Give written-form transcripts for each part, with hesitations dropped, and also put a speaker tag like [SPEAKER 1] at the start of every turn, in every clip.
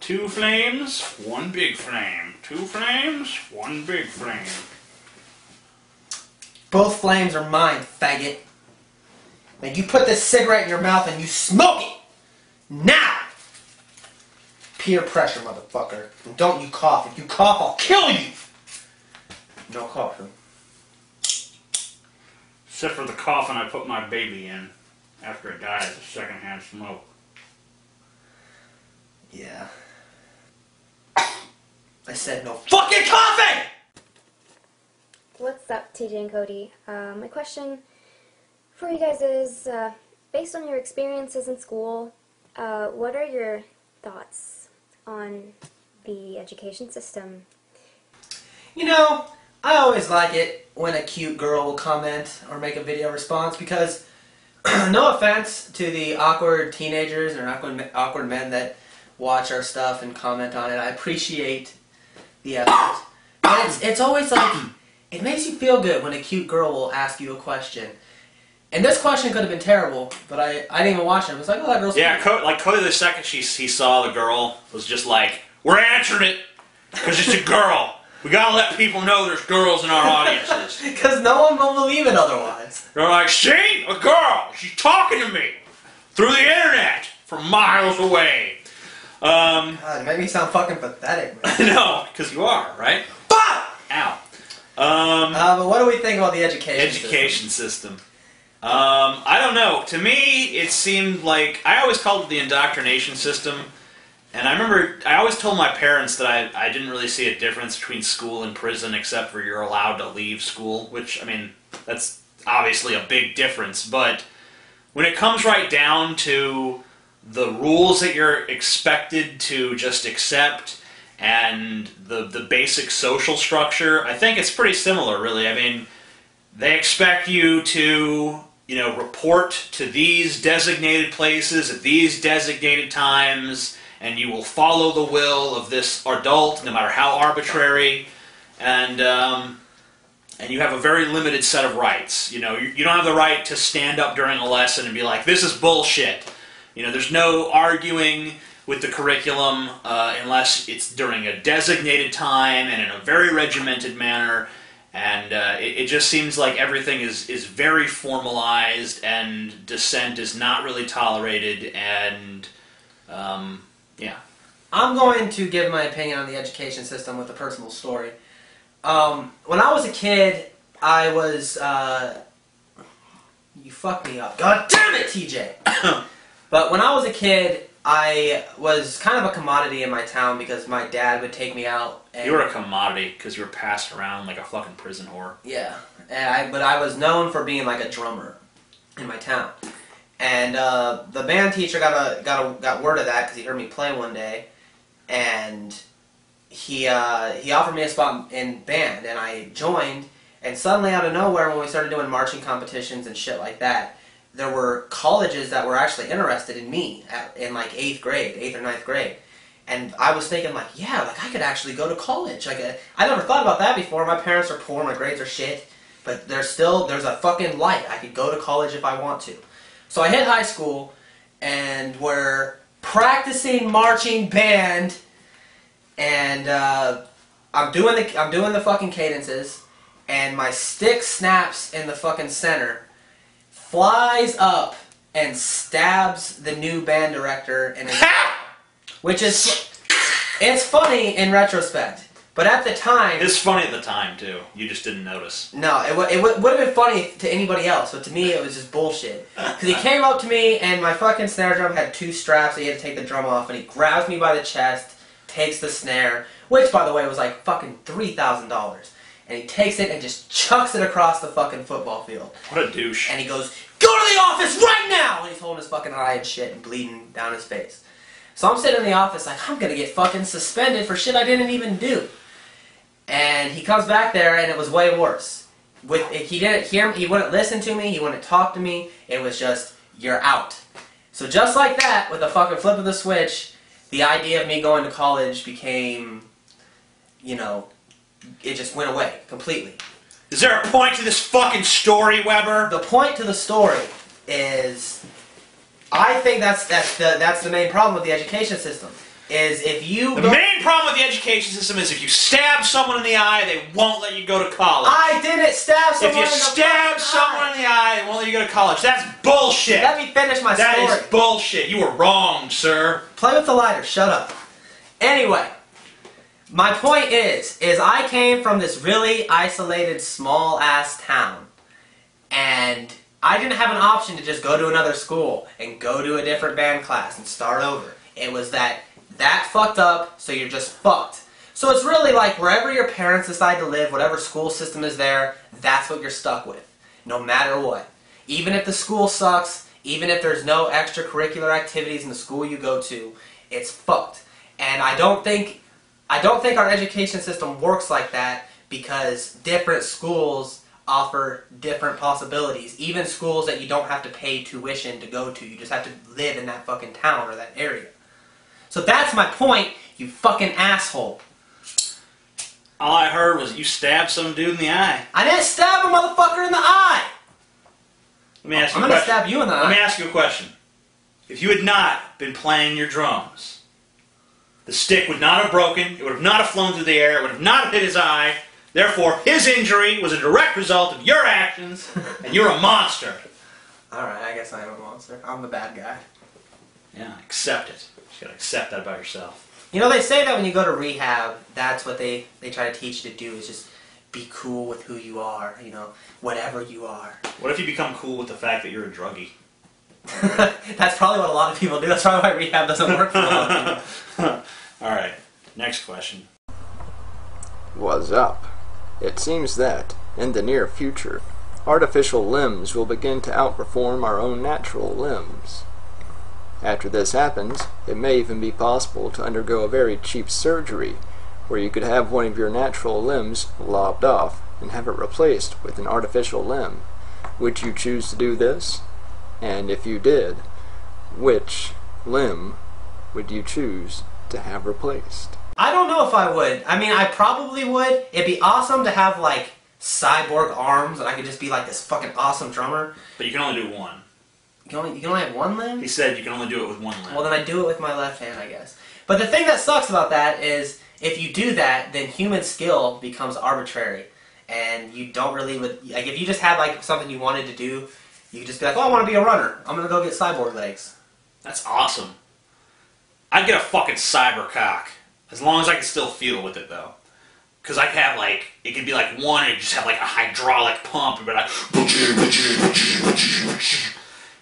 [SPEAKER 1] Two flames, one big flame. Two flames, one big flame.
[SPEAKER 2] Both flames are mine, faggot. Like, you put this cigarette in your mouth and you smoke it! Now! Peer pressure, motherfucker. And don't you cough. If you cough, I'll kill you! No coughing.
[SPEAKER 1] Except for the coffin I put my baby in after it died of secondhand smoke.
[SPEAKER 2] Yeah. I said no fucking coughing!
[SPEAKER 3] What's up, TJ and Cody? My question for you guys is, based on your experiences in school, what are your thoughts on the education system?
[SPEAKER 2] You know, I always like it when a cute girl will comment or make a video response because, no offense to the awkward teenagers or awkward men that watch our stuff and comment on it, I appreciate the effort. But it's always like, it makes you feel good when a cute girl will ask you a question. And this question could have been terrible, but I didn't even watch it. I was like, oh, that girl's
[SPEAKER 1] yeah, like Cody, the second he saw the girl, was just like, we're answering it, because it's a girl. We gotta let people know there's girls in our audiences.
[SPEAKER 2] Because no one will believe it otherwise.
[SPEAKER 1] They're like, see? A girl! She's talking to me! Through the internet! From miles away.
[SPEAKER 2] God, it made me sound fucking pathetic, man.
[SPEAKER 1] No, because you are, right?
[SPEAKER 2] Fuck!
[SPEAKER 1] Ow.
[SPEAKER 2] But what do we think about the education
[SPEAKER 1] system? I don't know. To me, it seemed like... I always called it the indoctrination system. And I remember, I always told my parents that I didn't really see a difference between school and prison except for you're allowed to leave school, which, I mean, that's obviously a big difference. But when it comes right down to the rules that you're expected to just accept and the basic social structure, I think it's pretty similar, really. I mean, they expect you to, you know, report to these designated places at these designated times, and you will follow the will of this adult, no matter how arbitrary, and you have a very limited set of rights. You know, you don't have the right to stand up during a lesson and be like, this is bullshit. You know, there's no arguing with the curriculum unless it's during a designated time and in a very regimented manner, and it just seems like everything is very formalized, and dissent is not really tolerated, and yeah.
[SPEAKER 2] I'm going to give my opinion on the education system with a personal story. When I was a kid, I was... you fucked me up. God damn it, TJ! But when I was a kid, I was kind of a commodity in my town because my dad would take me out. And
[SPEAKER 1] you were a commodity because you were passed around like a fucking prison whore.
[SPEAKER 2] Yeah, but I was known for being like a drummer in my town. And the band teacher got word of that because he heard me play one day, and he offered me a spot in band, and I joined. And suddenly, out of nowhere, when we started doing marching competitions and shit like that, there were colleges that were actually interested in me in like 8th or 9th grade. And I was thinking like, yeah, like I could actually go to college. Like I never thought about that before. My parents are poor, my grades are shit, but there's a fucking light. I could go to college if I want to. So I hit high school, and we're practicing marching band, and I'm doing the fucking cadences, and my stick snaps in the fucking center, flies up, and stabs the new band director in his which is, it's funny in retrospect. But at the time...
[SPEAKER 1] It's funny at the time, too. You just didn't notice.
[SPEAKER 2] No, it would have been funny to anybody else, but to me it was just bullshit. Because he came up to me, and my fucking snare drum had 2 straps, so he had to take the drum off, and he grabs me by the chest, takes the snare, which, by the way, was like fucking $3,000. And he takes it and just chucks it across the fucking football field.
[SPEAKER 1] What a douche.
[SPEAKER 2] And he goes, go to the office right now! And he's holding his fucking eye and shit and bleeding down his face. So I'm sitting in the office like, I'm gonna get fucking suspended for shit I didn't even do. And he comes back there, and it was way worse. He didn't hear me, he wouldn't listen to me, he wouldn't talk to me. It was just, you're out. So just like that, with a fucking flip of the switch, the idea of me going to college became, you know, it just went away completely.
[SPEAKER 1] Is there a point to this fucking story, Weber?
[SPEAKER 2] The point to the story is, I think that's the main problem with the education system. is if you...
[SPEAKER 1] The main problem with the education system is if you stab someone in the eye, they won't let you go to college.
[SPEAKER 2] I didn't stab someone in the eye.
[SPEAKER 1] If you stab someone in the eye, they won't let you go to college. That's bullshit.
[SPEAKER 2] Let me finish my story.
[SPEAKER 1] That is bullshit. You were wrong, sir.
[SPEAKER 2] Play with the lighter. Shut up. Anyway, my point is I came from this really isolated, small-ass town. And I didn't have an option to just go to another school and go to a different band class and start over. It was that fucked up, so you're just fucked. So it's really like wherever your parents decide to live, whatever school system is there, that's what you're stuck with, no matter what. Even if the school sucks, even if there's no extracurricular activities in the school you go to, it's fucked. And I don't think our education system works like that because different schools offer different possibilities. Even schools that you don't have to pay tuition to go to, you just have to live in that fucking town or that area. So that's my point, you fucking asshole.
[SPEAKER 1] All I heard was you stabbed some dude in the eye.
[SPEAKER 2] I didn't stab a motherfucker in the eye!
[SPEAKER 1] Let me ask you
[SPEAKER 2] I'm
[SPEAKER 1] a
[SPEAKER 2] gonna
[SPEAKER 1] question.
[SPEAKER 2] stab you in the eye.
[SPEAKER 1] Let me ask you a question. If you had not been playing your drums, the stick would not have broken, it would have not have flown through the air, it would have not have hit his eye. Therefore, his injury was a direct result of your actions, and you're a monster.
[SPEAKER 2] Alright, I guess I am a monster. I'm the bad guy.
[SPEAKER 1] Yeah, accept it. You gotta accept that about yourself.
[SPEAKER 2] You know, they say that when you go to rehab, that's what they try to teach you to do, is just be cool with who you are, you know, whatever you are.
[SPEAKER 1] What if you become cool with the fact that you're a druggie?
[SPEAKER 2] That's probably what a lot of people do. That's probably why rehab doesn't work for a lot of people.
[SPEAKER 1] Alright, next question.
[SPEAKER 4] What's up? It seems that, in the near future, artificial limbs will begin to outperform our own natural limbs. After this happens, it may even be possible to undergo a very cheap surgery, where you could have one of your natural limbs lopped off and have it replaced with an artificial limb. Would you choose to do this? And if you did, which limb would you choose to have replaced?
[SPEAKER 2] I don't know if I would. I mean, I probably would. It'd be awesome to have, like, cyborg arms, and I could just be, like, this fucking awesome drummer.
[SPEAKER 1] But you can only do one.
[SPEAKER 2] You can only have one limb?
[SPEAKER 1] He said you can only do it with one limb.
[SPEAKER 2] Well, then I do it with my left hand, I guess. But the thing that sucks about that is, if you do that, then human skill becomes arbitrary. And you don't really... Like, if you just had, like, something you wanted to do, you could just be like, oh, I want to be a runner. I'm going to go get cyborg legs.
[SPEAKER 1] That's awesome. I'd get a fucking cyber cock. As long as I can still feel with it, though. Because I could have, like, it could be like one, and just have, like, a hydraulic pump, and be like,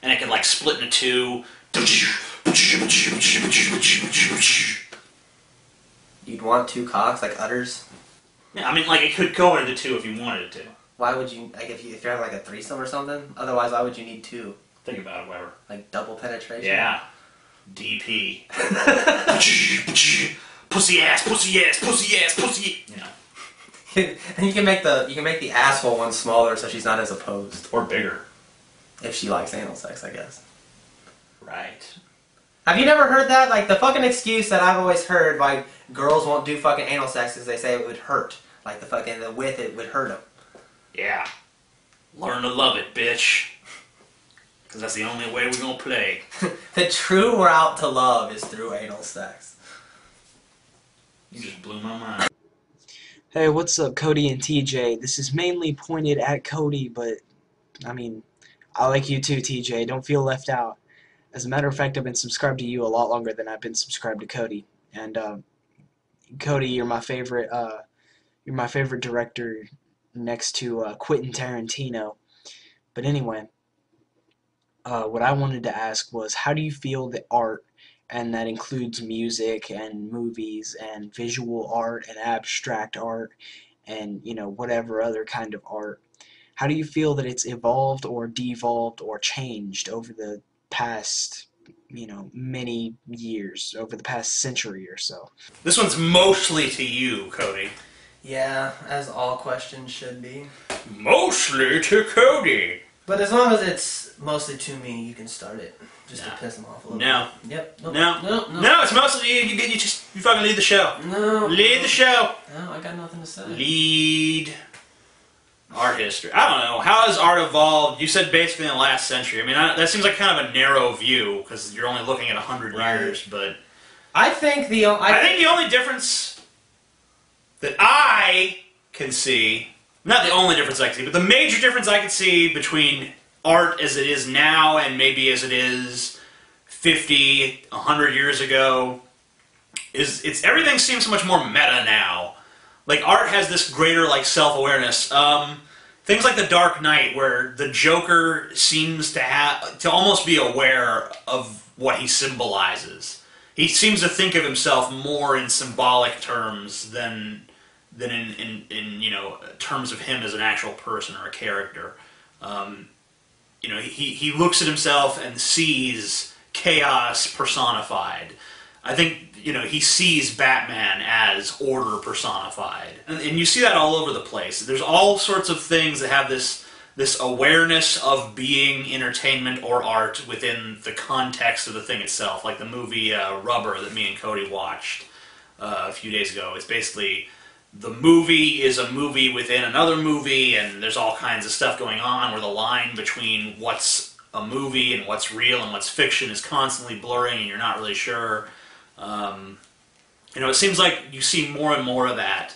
[SPEAKER 1] and it can, like, split into two.
[SPEAKER 2] You'd want two cocks, like udders?
[SPEAKER 1] Yeah, I mean, like, it could go into two if you wanted it to.
[SPEAKER 2] Why would you, like, if you're having, like, a threesome or something? Otherwise, why would you need two?
[SPEAKER 1] Think about it, whatever.
[SPEAKER 2] Like, double penetration?
[SPEAKER 1] Yeah. DP. Pussy ass, pussy ass, pussy ass, pussy. You know.
[SPEAKER 2] And you can make the asshole one smaller so she's not as opposed.
[SPEAKER 1] Or bigger.
[SPEAKER 2] If she likes anal sex, I guess.
[SPEAKER 1] Right.
[SPEAKER 2] Have you never heard that? Like, the fucking excuse that I've always heard why girls won't do fucking anal sex is they say it would hurt. Like, the width, it would hurt them.
[SPEAKER 1] Yeah. Learn to love it, bitch. Because that's the only way we're going to play.
[SPEAKER 2] The true route to love is through anal sex.
[SPEAKER 1] You just blew my mind.
[SPEAKER 5] Hey, what's up, Cody and TJ? This is mainly pointed at Cody, but, I mean, I like you too, TJ. Don't feel left out. As a matter of fact, I've been subscribed to you a lot longer than I've been subscribed to Cody. And, Cody, you're my favorite director next to Quentin Tarantino. But anyway, what I wanted to ask was, how do you feel that art, and that includes music and movies and visual art and abstract art and, you know, whatever other kind of art, how do you feel that it's evolved or devolved or changed over the past, you know, many years, over the past century or so?
[SPEAKER 1] This one's mostly to you, Cody.
[SPEAKER 2] Yeah, as all questions should be.
[SPEAKER 1] Mostly to Cody.
[SPEAKER 2] But as long as it's mostly to me, you can start it. Just to piss them off a little
[SPEAKER 1] No.
[SPEAKER 2] bit. Yep. Nope.
[SPEAKER 1] No.
[SPEAKER 2] No.
[SPEAKER 1] No, it's mostly you. You fucking lead the show.
[SPEAKER 2] No.
[SPEAKER 1] Lead the show.
[SPEAKER 2] No, I got nothing to say.
[SPEAKER 1] Lead art history. I don't know. How has art evolved? You said basically in the last century. I mean, that seems like kind of a narrow view because you're only looking at 100 years. But
[SPEAKER 2] I think the
[SPEAKER 1] only difference that I can see, not the only difference I can see, but the major difference I can see between art as it is now and maybe as it is 50, 100 years ago, is everything seems so much more meta now. Like, art has this greater, like, self-awareness. Things like The Dark Knight, where the Joker seems to almost be aware of what he symbolizes. He seems to think of himself more in symbolic terms than in terms of him as an actual person or a character. He looks at himself and sees chaos personified. I think, he sees Batman as order personified. And you see that all over the place. There's all sorts of things that have this awareness of being entertainment or art within the context of the thing itself. Like the movie Rubber that me and Cody watched a few days ago. It's basically, the movie is a movie within another movie, and there's all kinds of stuff going on where the line between what's a movie and what's real and what's fiction is constantly blurring, and you're not really sure. It seems like you see more and more of that.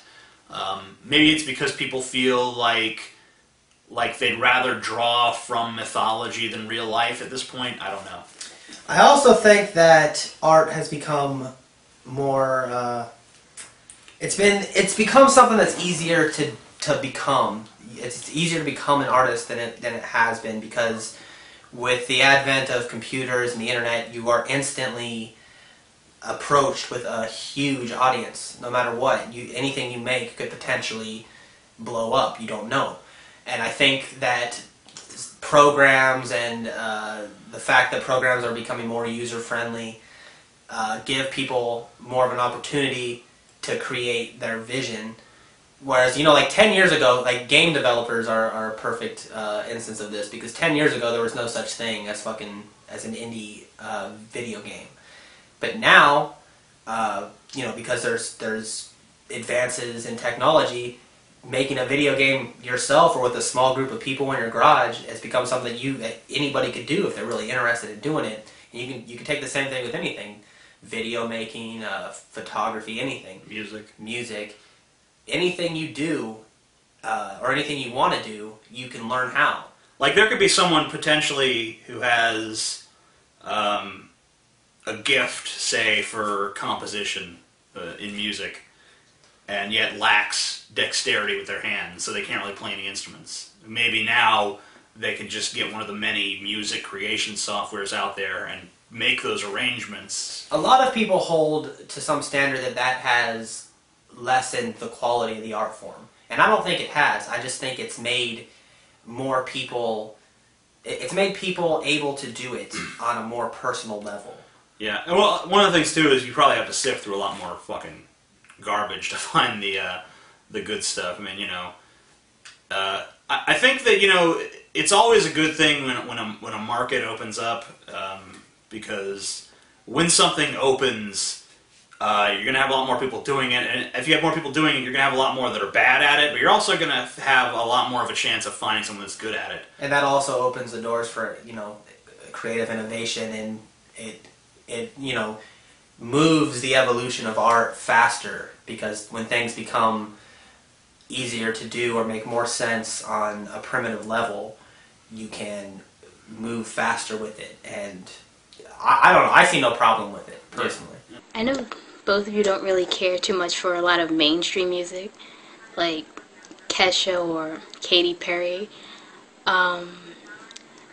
[SPEAKER 1] Maybe it's because people feel like they'd rather draw from mythology than real life at this point. I don't know.
[SPEAKER 2] I also think that art has become more. It's become something that's easier to become. It's easier to become an artist than it has been, because with the advent of computers and the internet, you are instantly approached with a huge audience. No matter what, anything you make could potentially blow up. You don't know. And I think that programs and the fact that programs are becoming more user-friendly give people more of an opportunity to create their vision. Whereas, like 10 years ago, like game developers are a perfect instance of this, because 10 years ago there was no such thing as an indie video game. But now, because there's advances in technology, making a video game yourself or with a small group of people in your garage has become something that anybody could do if they're really interested in doing it. And you can take the same thing with anything: video making, photography, anything, music, anything you do or anything you want to do, you can learn how.
[SPEAKER 1] Like, there could be someone potentially who has a gift, say, for composition in music, and yet lacks dexterity with their hands, so they can't really play any instruments. Maybe now they can just get one of the many music creation softwares out there and make those arrangements.
[SPEAKER 2] A lot of people hold to some standard that has lessened the quality of the art form. And I don't think it has. I just think it's made more people... It's made people able to do it on a more personal level.
[SPEAKER 1] Yeah, well, one of the things, too, is you probably have to sift through a lot more fucking garbage to find the good stuff. I mean, I think that, it's always a good thing when a market opens up, because when something opens, you're going to have a lot more people doing it, and if you have more people doing it, you're going to have a lot more that are bad at it, but you're also going to have a lot more of a chance of finding someone that's good at it.
[SPEAKER 2] And that also opens the doors for, creative innovation, and it moves the evolution of art faster, because when things become easier to do or make more sense on a primitive level, you can move faster with it. And I don't know, I see no problem with it, personally.
[SPEAKER 6] I know both of you don't really care too much for a lot of mainstream music, like Kesha or Katy Perry. But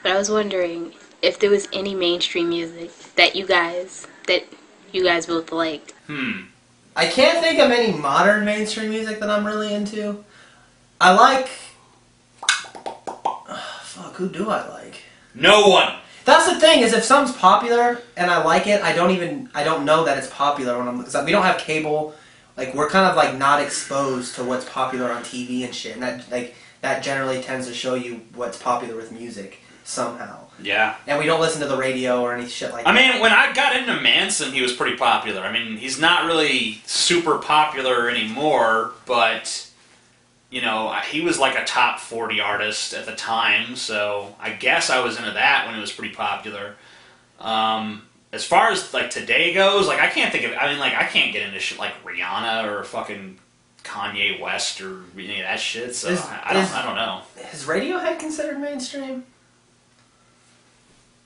[SPEAKER 6] I was wondering if there was any mainstream music that you guys both liked.
[SPEAKER 2] I can't think of any modern mainstream music that I'm really into. I like... fuck, who do I like?
[SPEAKER 1] No one!
[SPEAKER 2] That's the thing, is if something's popular and I like it, I don't know that it's popular because we don't have cable. Like, we're kind of like not exposed to what's popular on TV and shit, and that generally tends to show you what's popular with music somehow.
[SPEAKER 1] Yeah.
[SPEAKER 2] And we don't listen to the radio or any shit like that.
[SPEAKER 1] I mean, when I got into Manson, he was pretty popular. I mean, he's not really super popular anymore, but, he was like a top 40 artist at the time, so I guess I was into that when it was pretty popular. as far as like today goes, like I can't think of. I mean, like I can't get into shit like Rihanna or fucking Kanye West or any of that shit. So I don't know.
[SPEAKER 2] Is Radiohead considered mainstream?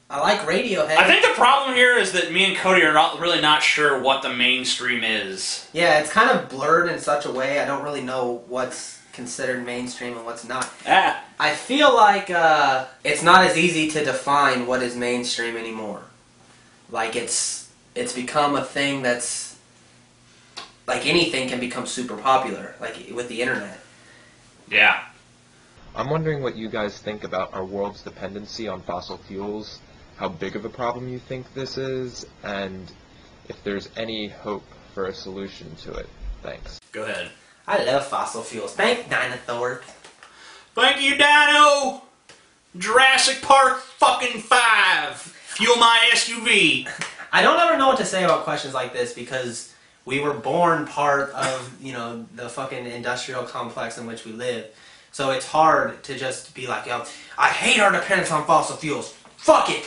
[SPEAKER 2] I like Radiohead.
[SPEAKER 1] I think the problem here is that me and Cody are not sure what the mainstream is.
[SPEAKER 2] Yeah, it's kind of blurred in such a way. I don't really know what's considered mainstream and what's not. I feel like it's not as easy to define what is mainstream anymore. Like it's become a thing that's like anything can become super popular, like with the internet.
[SPEAKER 1] Yeah.
[SPEAKER 7] I'm wondering what you guys think about our world's dependency on fossil fuels, how big of a problem you think this is, and if there's any hope for a solution to it. Thanks.
[SPEAKER 1] Go ahead.
[SPEAKER 2] I love fossil fuels. Thank dinosaurs.
[SPEAKER 1] Thank you, Dino! Jurassic Park fucking 5! Fuel my SUV!
[SPEAKER 2] I don't ever know what to say about questions like this because we were born part of, the fucking industrial complex in which we live. So it's hard to just be like, yo, I hate our dependence on fossil fuels. Fuck it!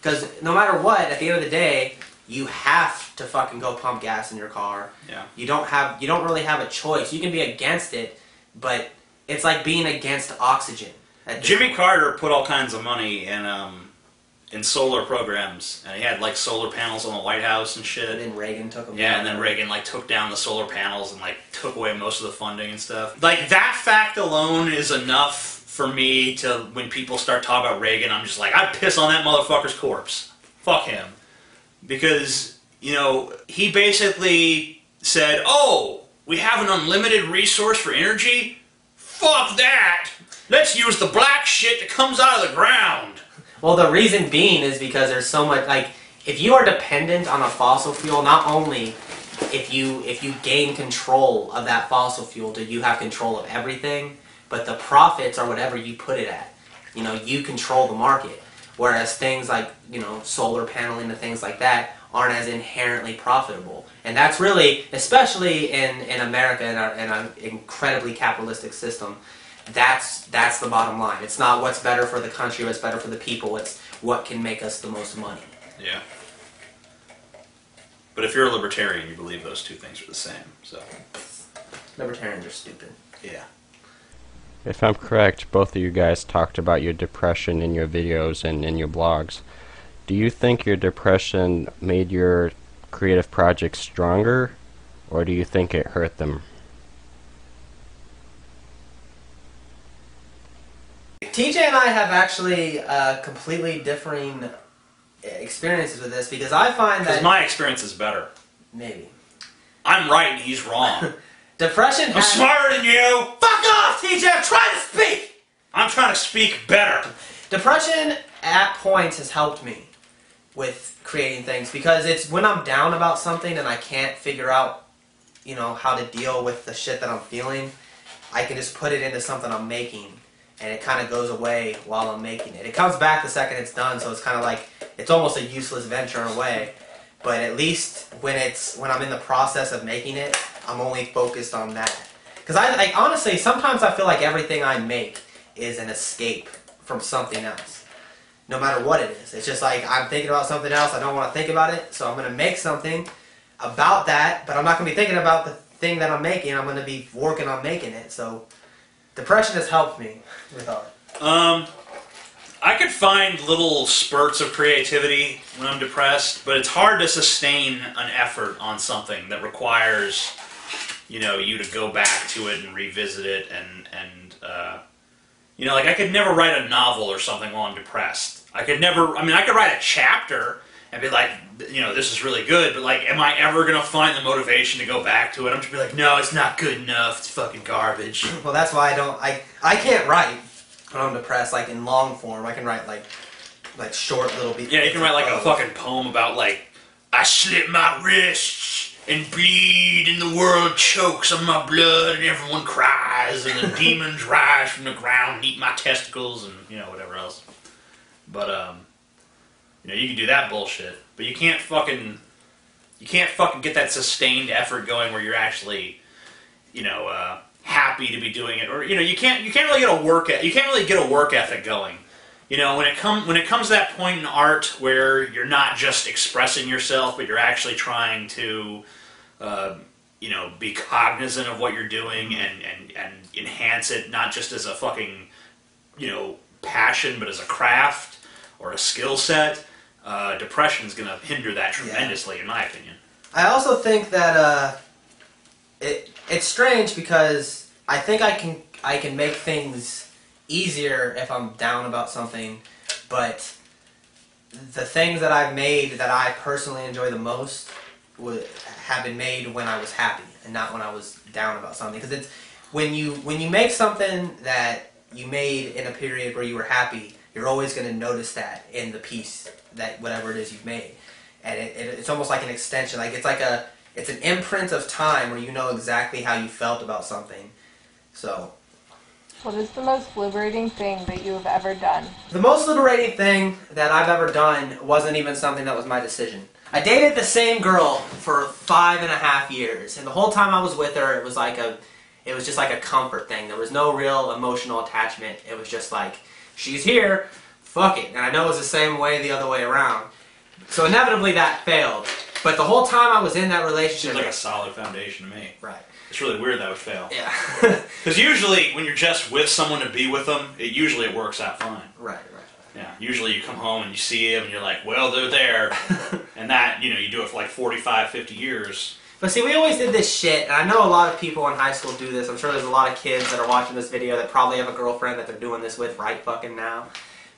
[SPEAKER 2] Because no matter what, at the end of the day, you have to fucking go pump gas in your car.
[SPEAKER 1] Yeah.
[SPEAKER 2] You don't really have a choice. You can be against it, but it's like being against oxygen.
[SPEAKER 1] Jimmy Carter put all kinds of money in solar programs, and he had like solar panels on the White House and shit.
[SPEAKER 2] And then Reagan took them.
[SPEAKER 1] Yeah, and then Reagan like took down the solar panels and like took away most of the funding and stuff. Like that fact alone is enough for me to, when people start talking about Reagan, I'm just like, I'd piss on that motherfucker's corpse. Fuck him. Because, he basically said, oh, we have an unlimited resource for energy? Fuck that! Let's use the black shit that comes out of the ground.
[SPEAKER 2] Well, the reason being is because there's so much, like, if you are dependent on a fossil fuel, not only if you gain control of that fossil fuel, do you have control of everything, but the profits are whatever you put it at. You control the market. Whereas things like, solar paneling and things like that aren't as inherently profitable. And that's really, especially in America, in an incredibly capitalistic system, that's the bottom line. It's not what's better for the country, what's better for the people, it's what can make us the most money.
[SPEAKER 1] Yeah. But if you're a libertarian, you believe those two things are the same, so.
[SPEAKER 2] Libertarians are stupid.
[SPEAKER 1] Yeah.
[SPEAKER 8] If I'm correct, both of you guys talked about your depression in your videos and in your blogs. Do you think your depression made your creative projects stronger, or do you think it hurt them?
[SPEAKER 2] TJ and I have actually completely differing experiences with this because I find that...
[SPEAKER 1] Because my experience is better.
[SPEAKER 2] Maybe.
[SPEAKER 1] I'm right and he's wrong.
[SPEAKER 2] Depression
[SPEAKER 1] I'm smarter than you!
[SPEAKER 2] Fuck off, TJ! I'm trying to speak!
[SPEAKER 1] I'm trying to speak better.
[SPEAKER 2] Depression at points has helped me with creating things because it's when I'm down about something and I can't figure out, how to deal with the shit that I'm feeling, I can just put it into something I'm making and it kind of goes away while I'm making it. It comes back the second it's done, so it's kind of like, it's almost a useless venture in a way. But at least when I'm in the process of making it, I'm only focused on that. Because I honestly, sometimes I feel like everything I make is an escape from something else. No matter what it is. It's just like, I'm thinking about something else, I don't want to think about it, so I'm going to make something about that, but I'm not going to be thinking about the thing that I'm making, I'm going to be working on making it. So, depression has helped me with art.
[SPEAKER 1] I could find little spurts of creativity when I'm depressed, but it's hard to sustain an effort on something that requires, you to go back to it and revisit it like I could never write a novel or something while I'm depressed. I could write a chapter and be like, this is really good, but like, am I ever going to find the motivation to go back to it? I'm just be like, no, it's not good enough, it's fucking garbage.
[SPEAKER 2] Well, that's why I can't write when I'm depressed, like in long form. I can write like short little beats.
[SPEAKER 1] Yeah, you can write like a fucking poem about like, I slit my wrists and bleed and the world chokes on my blood and everyone cries and the demons rise from the ground and eat my testicles and, whatever else. But, you can do that bullshit, but you can't fucking get that sustained effort going where you're actually, happy to be doing it, or you can't really get a work ethic going you know, when it comes to that point in art where you're not just expressing yourself, but you're actually trying to, you know, be cognizant of what you're doing and enhance it, not just as a fucking, you know, passion, but as a craft or a skill set, depression is going to hinder that tremendously, in my opinion.
[SPEAKER 2] I also think that it's strange because I think I can make things easier if I'm down about something, but the things that I've made that I personally enjoy the most have been made when I was happy and not when I was down about something. Because it's when you make something that you made in a period where you were happy, you're always going to notice that in the piece, that whatever it is you've made, and it's almost like an extension. Like it's an imprint of time where you know exactly how you felt about something. So.
[SPEAKER 9] What is the most liberating thing that you have ever done?
[SPEAKER 2] The most liberating thing that I've ever done wasn't even something that was my decision. I dated the same girl for 5.5 years, and the whole time I was with her, it was just like a comfort thing. There was no real emotional attachment. It was just like, she's here, fuck it. And I know it was the same way the other way around. So inevitably that failed. But the whole time I was in that relationship...
[SPEAKER 1] Seems like a solid foundation to me.
[SPEAKER 2] Right.
[SPEAKER 1] It's really weird that would fail.
[SPEAKER 2] Yeah.
[SPEAKER 1] Because usually, when you're just with someone to be with them, it works out fine.
[SPEAKER 2] Right.
[SPEAKER 1] Yeah. Usually you come home and you see them and you're like, well, they're there. And that, you know, you do it for like 45, 50 years.
[SPEAKER 2] But see, we always did this shit, and I know a lot of people in high school do this. I'm sure there's a lot of kids that are watching this video that probably have a girlfriend that they're doing this with right fucking now.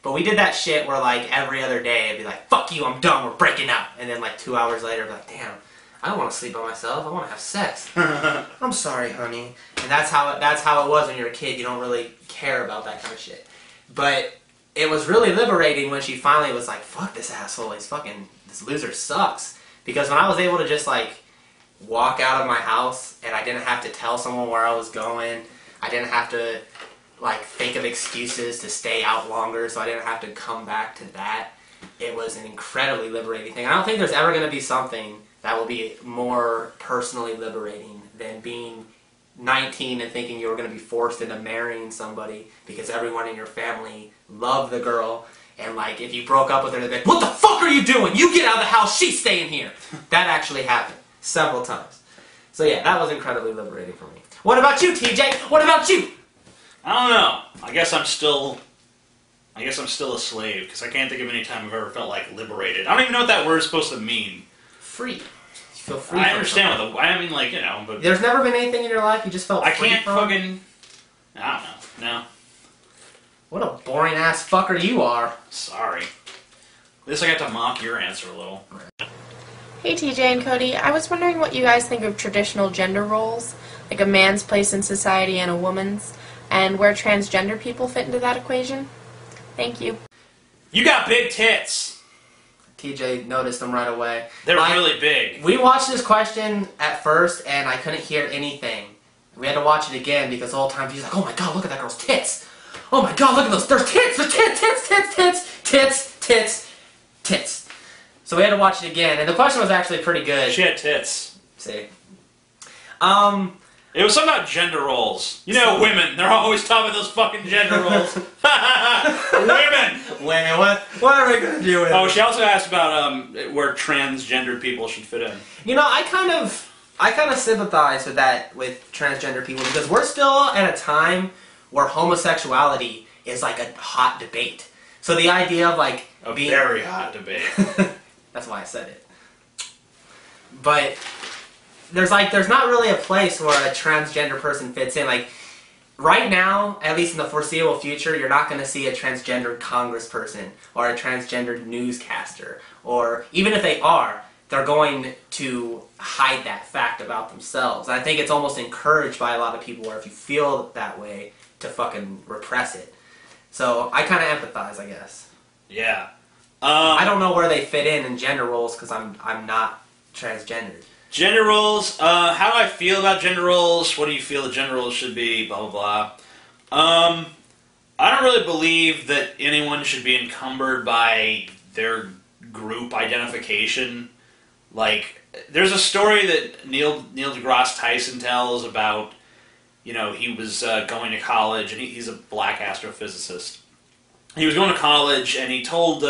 [SPEAKER 2] But we did that shit where, like, every other day it'd be like, fuck you, I'm done, we're breaking up. And then, like, 2 hours later, it'd be like, damn, I don't want to sleep by myself, I want to have sex. I'm sorry, honey. And that's how it was when you're a kid. You don't really care about that kind of shit. But it was really liberating when she finally was like, fuck this asshole, this loser sucks. Because when I was able to just, like, walk out of my house and I didn't have to tell someone where I was going, I didn't have to, like, think of excuses to stay out longer, so I didn't have to come back to that. It was an incredibly liberating thing. I don't think there's ever going to be something that will be more personally liberating than being 19 and thinking you were going to be forced into marrying somebody because everyone in your family loved the girl, and, like, if you broke up with her, they'd be like, what the fuck are you doing? You get out of the house, she's staying here. That actually happened several times. So yeah, that was incredibly liberating for me. What about you, TJ? What about you?
[SPEAKER 1] I don't know. I guess I'm still a slave, because I can't think of any time I've ever felt, like, liberated. I don't even know what that word's supposed to mean.
[SPEAKER 2] Free. You feel free.
[SPEAKER 1] I understand what I mean, like, you know, but...
[SPEAKER 2] There's never been anything in your life you just felt free
[SPEAKER 1] I can't
[SPEAKER 2] from?
[SPEAKER 1] fucking... I don't know. No.
[SPEAKER 2] What a boring-ass fucker you are.
[SPEAKER 1] Sorry. At least I got to mock your answer a little.
[SPEAKER 9] Hey TJ and Cody, I was wondering what you guys think of traditional gender roles, like a man's place in society and a woman's, and where transgender people fit into that equation. Thank you.
[SPEAKER 1] You got big tits.
[SPEAKER 2] TJ noticed them right away.
[SPEAKER 1] They're really big.
[SPEAKER 2] We watched this question at first, and I couldn't hear anything. We had to watch it again because the whole time she's like, oh my god, look at that girl's tits. Oh my god, look at those. There's tits. There's tits. So we had to watch it again, and the question was actually pretty good.
[SPEAKER 1] She had tits.
[SPEAKER 2] See?
[SPEAKER 1] It was something about gender roles. You know, women. They're always talking about those fucking gender roles. Women!
[SPEAKER 2] Women, what are we going to do with it?
[SPEAKER 1] Oh, she also asked about where transgender people should fit in.
[SPEAKER 2] You know, I kind of sympathize with that, with transgender people, because we're still at a time where homosexuality is like a hot debate. So the idea of, like, being...
[SPEAKER 1] very hot debate.
[SPEAKER 2] That's why I said it. But there's not really a place where a transgender person fits in. Like, right now, at least in the foreseeable future, you're not going to see a transgender congressperson or a transgender newscaster. Or even if they are, they're going to hide that fact about themselves. And I think it's almost encouraged by a lot of people where if you feel that way, to fucking repress it. So I kind of empathize, I guess.
[SPEAKER 1] Yeah.
[SPEAKER 2] I don't know where they fit in gender roles because I'm not transgendered.
[SPEAKER 1] Gender roles. How do I feel about gender roles? What do you feel the gender roles should be? Blah, blah, blah. I don't really believe that anyone should be encumbered by their group identification. Like, there's a story that Neil deGrasse Tyson tells about, you know, he was going to college, and he's a black astrophysicist. he was going to college, and he told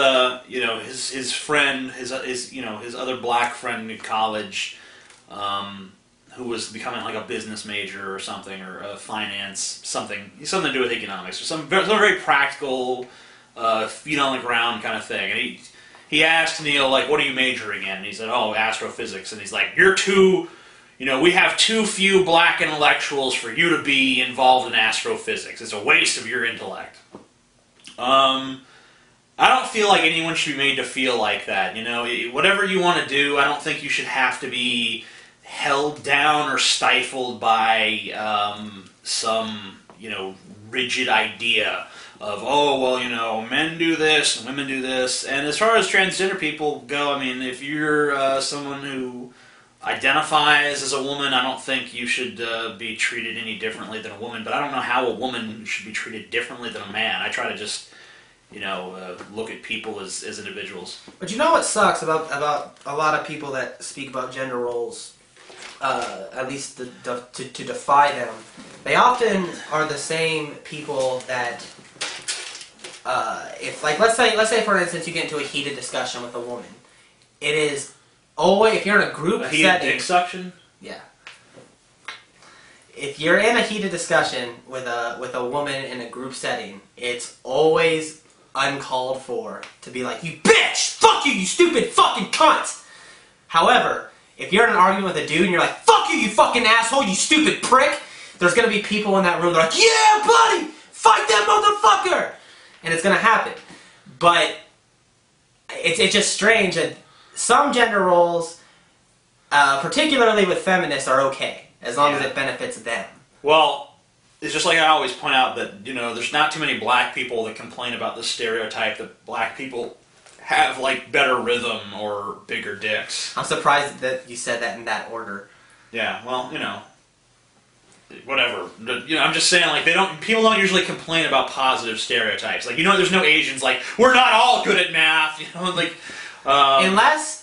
[SPEAKER 1] his friend, his other black friend in college, who was becoming like a business major or something, or a finance something to do with economics, or some very practical, feet on the ground kind of thing. And he asked Neil, like, what are you majoring in? And he said, oh, astrophysics. And he's like, we have too few black intellectuals for you to be involved in astrophysics. It's a waste of your intellect. I don't feel like anyone should be made to feel like that. Whatever you want to do, I don't think you should have to be held down or stifled by some, rigid idea of, men do this and women do this. And as far as transgender people go, I mean, if you're someone who identifies as a woman, I don't think you should be treated any differently than a woman. But I don't know how a woman should be treated differently than a man. I try to just, look at people as individuals.
[SPEAKER 2] But you know what sucks about a lot of people that speak about gender roles, at least to defy them, they often are the same people that, if, like, let's say for instance you get into a heated discussion with a woman, it is always, if you're in a group
[SPEAKER 1] heated
[SPEAKER 2] setting,
[SPEAKER 1] dick suction?
[SPEAKER 2] Yeah. If you're in a heated discussion with a woman in a group setting, it's always uncalled for to be like, you bitch! Fuck you, you stupid fucking cunt! However, if you're in an argument with a dude and you're like, fuck you, you fucking asshole, you stupid prick, there's gonna be people in that room that are like, yeah, buddy! Fight that motherfucker! And it's gonna happen. But it's just strange that some gender roles, particularly with feminists, are okay, as long as it benefits them.
[SPEAKER 1] Well, it's just like I always point out that, there's not too many black people that complain about the stereotype that black people have, like, better rhythm or bigger dicks.
[SPEAKER 2] I'm surprised that you said that in that order.
[SPEAKER 1] Yeah, well, whatever. I'm just saying, like, people don't usually complain about positive stereotypes. Like, there's no Asians like, we're not all good at math, like...
[SPEAKER 2] Unless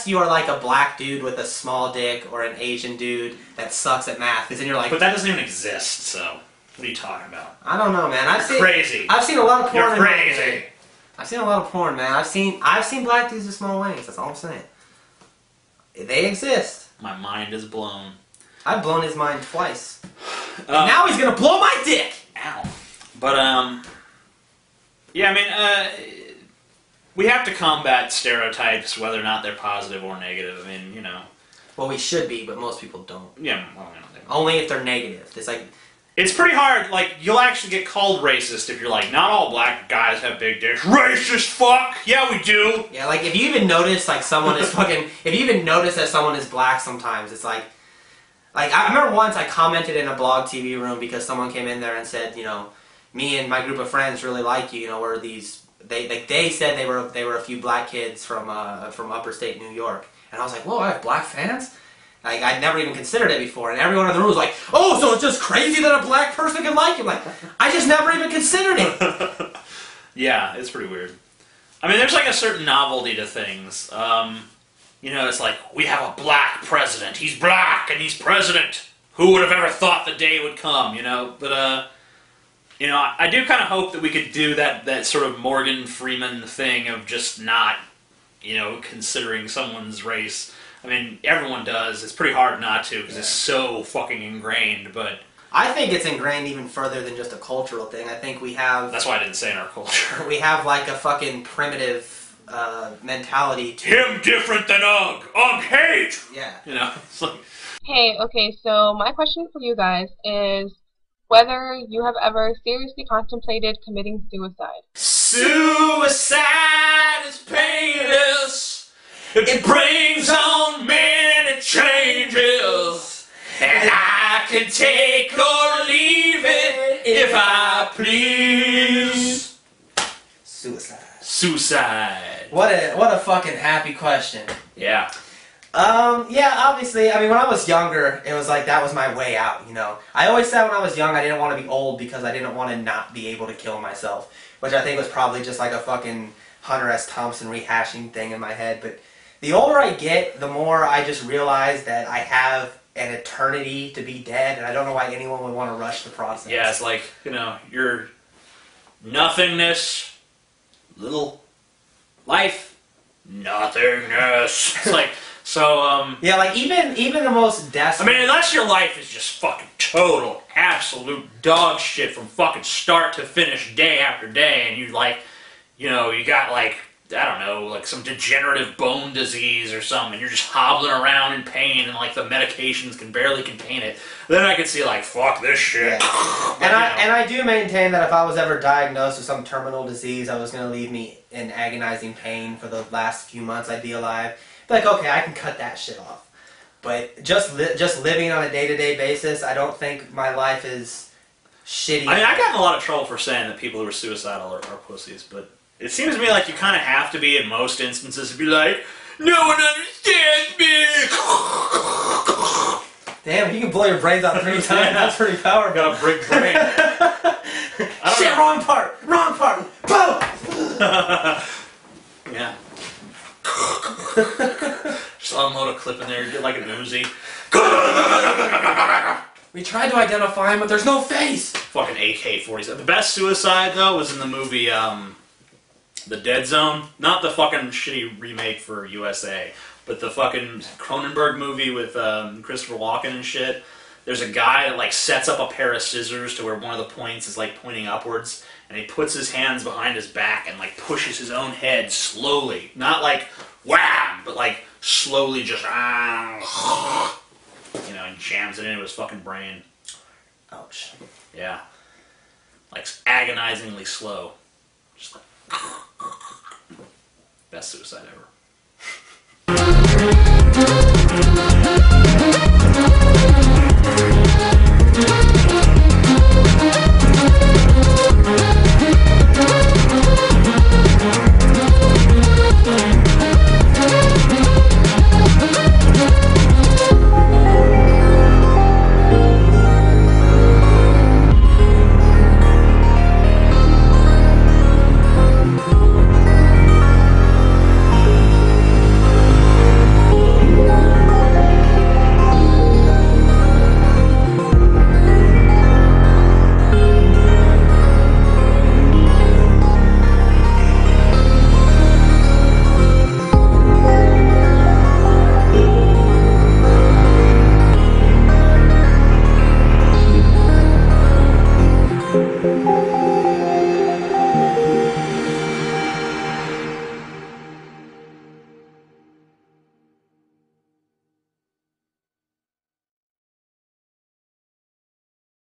[SPEAKER 2] you are like a black dude with a small dick or an Asian dude that sucks at math, because then you're like...
[SPEAKER 1] But that doesn't even exist, so... What are you talking about?
[SPEAKER 2] I don't know, man.
[SPEAKER 1] Crazy.
[SPEAKER 2] I've seen a lot of porn.
[SPEAKER 1] You're crazy.
[SPEAKER 2] I've seen a lot of porn, man. I've seen black dudes with small wings. That's all I'm saying. They exist.
[SPEAKER 1] My mind is blown.
[SPEAKER 2] I've blown his mind twice. Now he's gonna blow my dick!
[SPEAKER 1] Ow. But, yeah, I mean, we have to combat stereotypes, whether or not they're positive or negative. I mean,
[SPEAKER 2] Well, we should be, but most people don't.
[SPEAKER 1] Yeah, well,
[SPEAKER 2] only if they're negative.
[SPEAKER 1] It's pretty hard. Like, you'll actually get called racist if you're like, not all black guys have big dicks. Racist fuck! Yeah, we do!
[SPEAKER 2] Yeah, like, if you even notice, like, someone is fucking... If you even notice that someone is black sometimes, it's like... Like, I remember once I commented in a blog TV room because someone came in there and said, me and my group of friends really like you, we're these... They said they were a few black kids from upper state New York. And I was like, whoa, I have black fans? Like, I'd never even considered it before. And everyone in the room was like, oh, so it's just crazy that a black person can like you. Like, I just never even considered it.
[SPEAKER 1] Yeah, it's pretty weird. I mean, there's like a certain novelty to things. It's like, we have a black president. He's black and he's president. Who would have ever thought the day would come, But, I do kind of hope that we could do that sort of Morgan Freeman thing of just not, considering someone's race. I mean, everyone does. It's pretty hard not to because it's so fucking ingrained, but...
[SPEAKER 2] I think it's ingrained even further than just a cultural thing. I think we have...
[SPEAKER 1] That's why I didn't say in our culture.
[SPEAKER 2] We have, like, a fucking primitive mentality to...
[SPEAKER 1] Him different than Ugg! Ugg hate!
[SPEAKER 2] Yeah.
[SPEAKER 1] It's like...
[SPEAKER 9] Hey, okay, so my question for you guys is whether you have ever seriously contemplated committing suicide.
[SPEAKER 1] Suicide is painless. It brings on many changes, and I can take or leave it if I please. Suicide.
[SPEAKER 2] What a fucking happy question.
[SPEAKER 1] Yeah.
[SPEAKER 2] Yeah, obviously, I mean, when I was younger, it was like, that was my way out, I always said when I was young I didn't want to be old because I didn't want to not be able to kill myself, which I think was probably just like a fucking Hunter S. Thompson rehashing thing in my head, but the older I get, the more I just realize that I have an eternity to be dead, and I don't know why anyone would want to rush the process.
[SPEAKER 1] Yeah, it's like, your nothingness little life, nothingness. It's like, so,
[SPEAKER 2] Yeah, like even the most
[SPEAKER 1] I
[SPEAKER 2] desperate.
[SPEAKER 1] mean, unless your life is just fucking total, absolute dog shit from fucking start to finish, day after day, and you like, you know, you got like, I don't know, like some degenerative bone disease or something, and you're just hobbling around in pain, and like the medications can barely contain it, then I could see like, fuck this shit.
[SPEAKER 2] Yeah.
[SPEAKER 1] But,
[SPEAKER 2] And I do maintain that if I was ever diagnosed with some terminal disease that was going to leave me in agonizing pain for the last few months I'd be alive, like, okay, I can cut that shit off. But just living on a day-to-day basis, I don't think my life is shitty.
[SPEAKER 1] I mean, I got in a lot of trouble for saying that people who are suicidal are pussies, but it seems to me like you kind of have to be in most instances to be like, no one understands me.
[SPEAKER 2] Damn, you can blow your brains out 3 times. That's pretty powerful.
[SPEAKER 1] Got a brick brain.
[SPEAKER 2] Shit,
[SPEAKER 1] know.
[SPEAKER 2] wrong part. Boom.
[SPEAKER 1] Yeah. Just unload a clip in there, get like a Uzi.
[SPEAKER 2] We tried to identify him, but there's no face.
[SPEAKER 1] Fucking AK-47. The best suicide though was in the movie The Dead Zone. Not the fucking shitty remake for USA, but the fucking Cronenberg movie with Christopher Walken and shit. There's a guy that like sets up a pair of scissors to where one of the points is like pointing upwards, and he puts his hands behind his back and like pushes his own head slowly, not like wham, but like slowly just you know, and jams it into his fucking brain.
[SPEAKER 2] Ouch.
[SPEAKER 1] Yeah, like agonizingly slow. Just like best suicide ever.